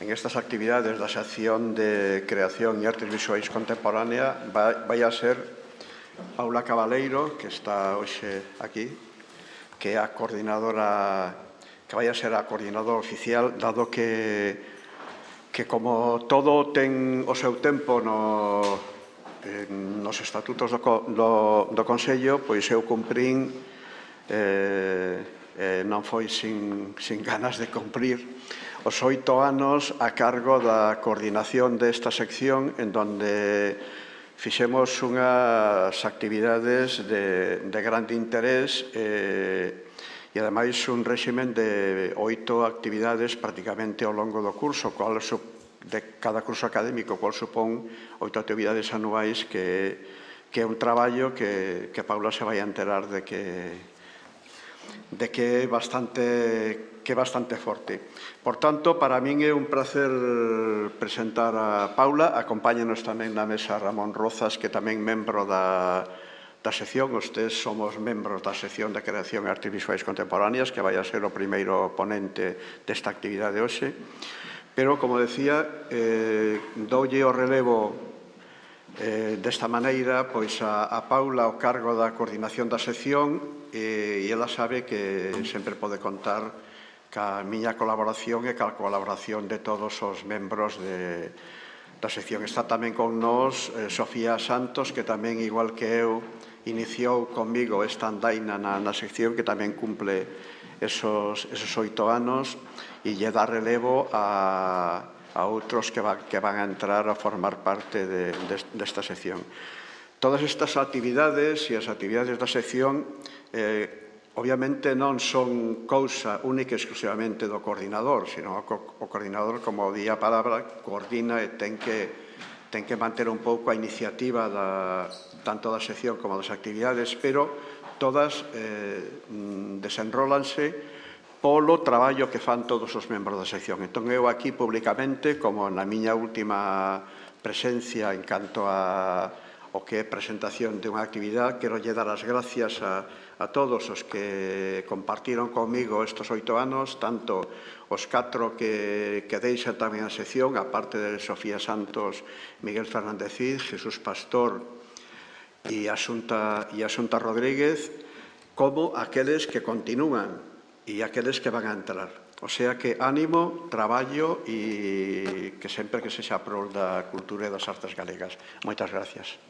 en estas actividades da sección de Creación e Artes Visuais Contemporánea vai a ser Paula Cabaleiro, que está hoxe aquí, que é a coordinadora, que vai a ser a coordinadora oficial, dado que como todo ten o seu tempo nos estatutos do Consello, pois eu cumprín, non foi sin ganas de cumprir, os 8 anos a cargo da coordinación desta sección, en donde fixemos unhas actividades de grande interés e, ademais, un réximen de 8 actividades prácticamente ao longo do curso, de cada curso académico, cual supón 8 actividades anuais, que é un traballo que Paula se vai a enterar de que é bastante forte. Por tanto, para min é un placer presentar a Paula. Acompáñanos tamén na mesa Ramón Rozas, que tamén membro da sección. Estes somos membros da sección de Creación e Artes Visuais Contemporáneas, que vai a ser o primeiro ponente desta actividade hoxe. Pero, como decía, doulle o relevo desta maneira pois a Paula ao cargo da coordinación da sección, e ela sabe que sempre pode contar ca miña colaboración e ca colaboración de todos os membros da sección. Está tamén con nós Sofía Santos, que tamén, igual que eu, iniciou comigo esta andaina na sección, que tamén cumple esos 8 anos, e lle dá relevo a outros que van a entrar a formar parte desta sección. Todas estas actividades e as actividades da sección obviamente non son cousa única e exclusivamente do coordinador, sino o coordinador, como di a palabra, coordina e ten que manter un pouco a iniciativa tanto da sección como das actividades, pero todas desenrólanse polo traballo que fan todos os membros da sección. Entón, eu aquí públicamente, como na miña última presencia en canto ao que é presentación de unha actividade, quero lle dar as gracias a todos os que compartiron comigo estes 8 anos, tanto os 4 que deixan tamén a sección, a parte de Sofía Santos, Miguel Fernández Cid, Jesús Pastor e Asunta Rodríguez, como aqueles que continúan e aqueles que van a entrar. O sea que ánimo, traballo e que sempre que sexa prol da cultura e das artes galegas. Moitas gracias.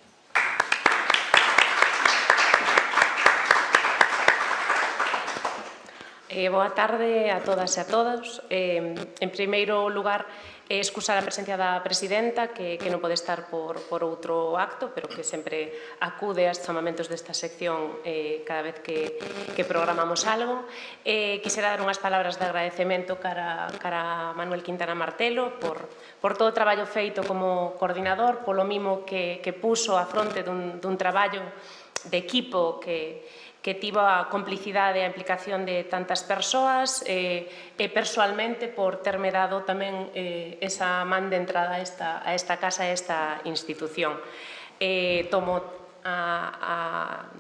Boa tarde a todas e a todos. En primeiro lugar, excusar a presencia da presidenta, que non pode estar por outro acto, pero que sempre acude aos chamamentos desta sección cada vez que programamos algo. Quisera dar unhas palabras de agradecemento cara a Manuel Quintana Martelo por todo o traballo feito como coordinador, polo mimo que puso a fronte dun traballo de equipo que tivo a complicidade e a implicación de tantas persoas, e persoalmente por terme dado tamén esa man de entrada a esta casa, a esta institución. Tomo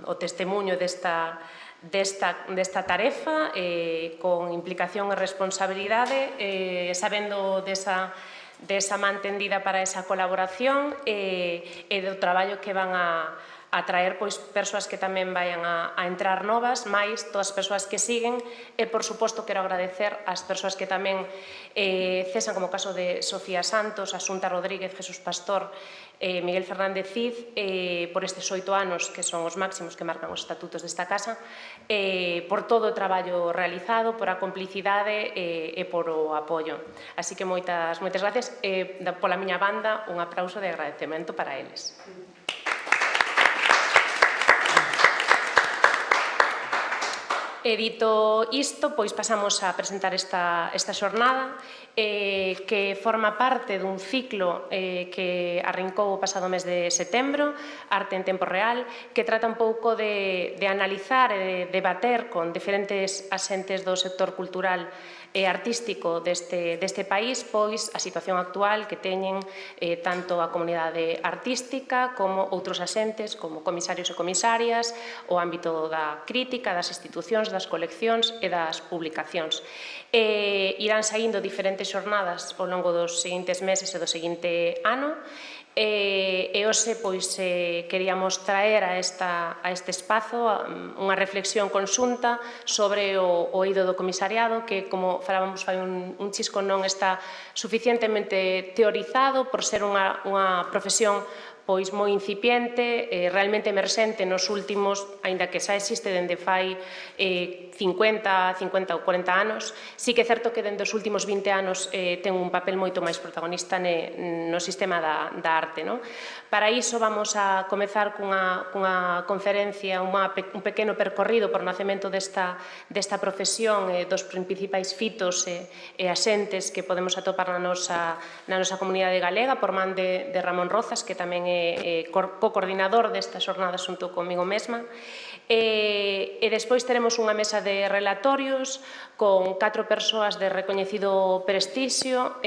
o testemunho desta tarefa con implicación e responsabilidade, sabendo desa man tendida para esa colaboración e do traballo que van a traer persoas que tamén vayan a entrar novas, máis todas as persoas que siguen, e, por suposto, quero agradecer ás persoas que tamén cesan, como o caso de Sofía Santos, Asunta Rodríguez, Jesús Pastor, Miguel Fernández Cid, por estes 8 anos, que son os máximos que marcan os estatutos desta casa, por todo o traballo realizado, por a complicidade e por o apoio. Así que moitas gracias. Pola miña banda, un aplauso de agradecemento para eles. E dito isto, pois pasamos a presentar esta xornada, que forma parte dun ciclo que arrincou o pasado mes de setembro, Arte en Tempo Real, que trata un pouco de analizar e de debater con diferentes asentes do sector cultural e artístico deste país, pois a situación actual que teñen tanto a comunidade artística como outros asentes, como comisarios e comisarias, o ámbito da crítica, das institucións, das coleccións e das publicacións. Irán saindo diferentes xornadas ao longo dos seguintes meses e do seguinte ano, e hoxe queríamos traer a este espazo unha reflexión conxunta sobre o eido do comisariado, que, como falábamos fai un chisco, non está suficientemente teorizado por ser unha profesión pois moi incipiente, realmente emerxente nos últimos, aínda que xa existe dende fai 50 ou 40 anos. Sí que é certo que dende os últimos 20 anos ten un papel moito máis protagonista no sistema da arte. Para iso vamos a comezar cunha conferencia, un pequeno percorrido por nacemento desta profesión, dos principais fitos e asentes que podemos atopar na nosa comunidade galega, por man de Ramón Rozas, que tamén é co-coordinador desta xornada xunto comigo mesma. E despois teremos unha mesa de relatorios con 4 persoas de recoñecido prestixio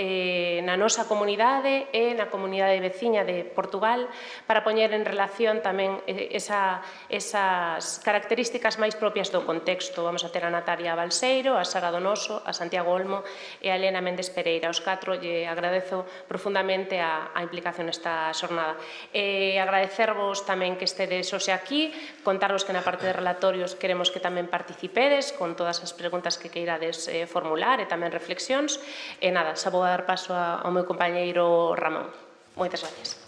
na nosa comunidade e na comunidade veciña de Portugal, para poñer en relación tamén esas características máis propias do contexto. Vamos a ter a Natalia Balseiro, a Sara Donoso, a Santiago Olmo e a Elena Méndez Pereira. Os 4 lle agradezo profundamente a implicación nesta xornada. Agradecervos tamén que estedes hoxe aquí, contarvos que na parte de relatorios queremos que tamén participedes con todas as preguntas que queirades formular e tamén reflexións. E nada, xa vou dar paso ao meu compañeiro Ramón. Moitas gracias.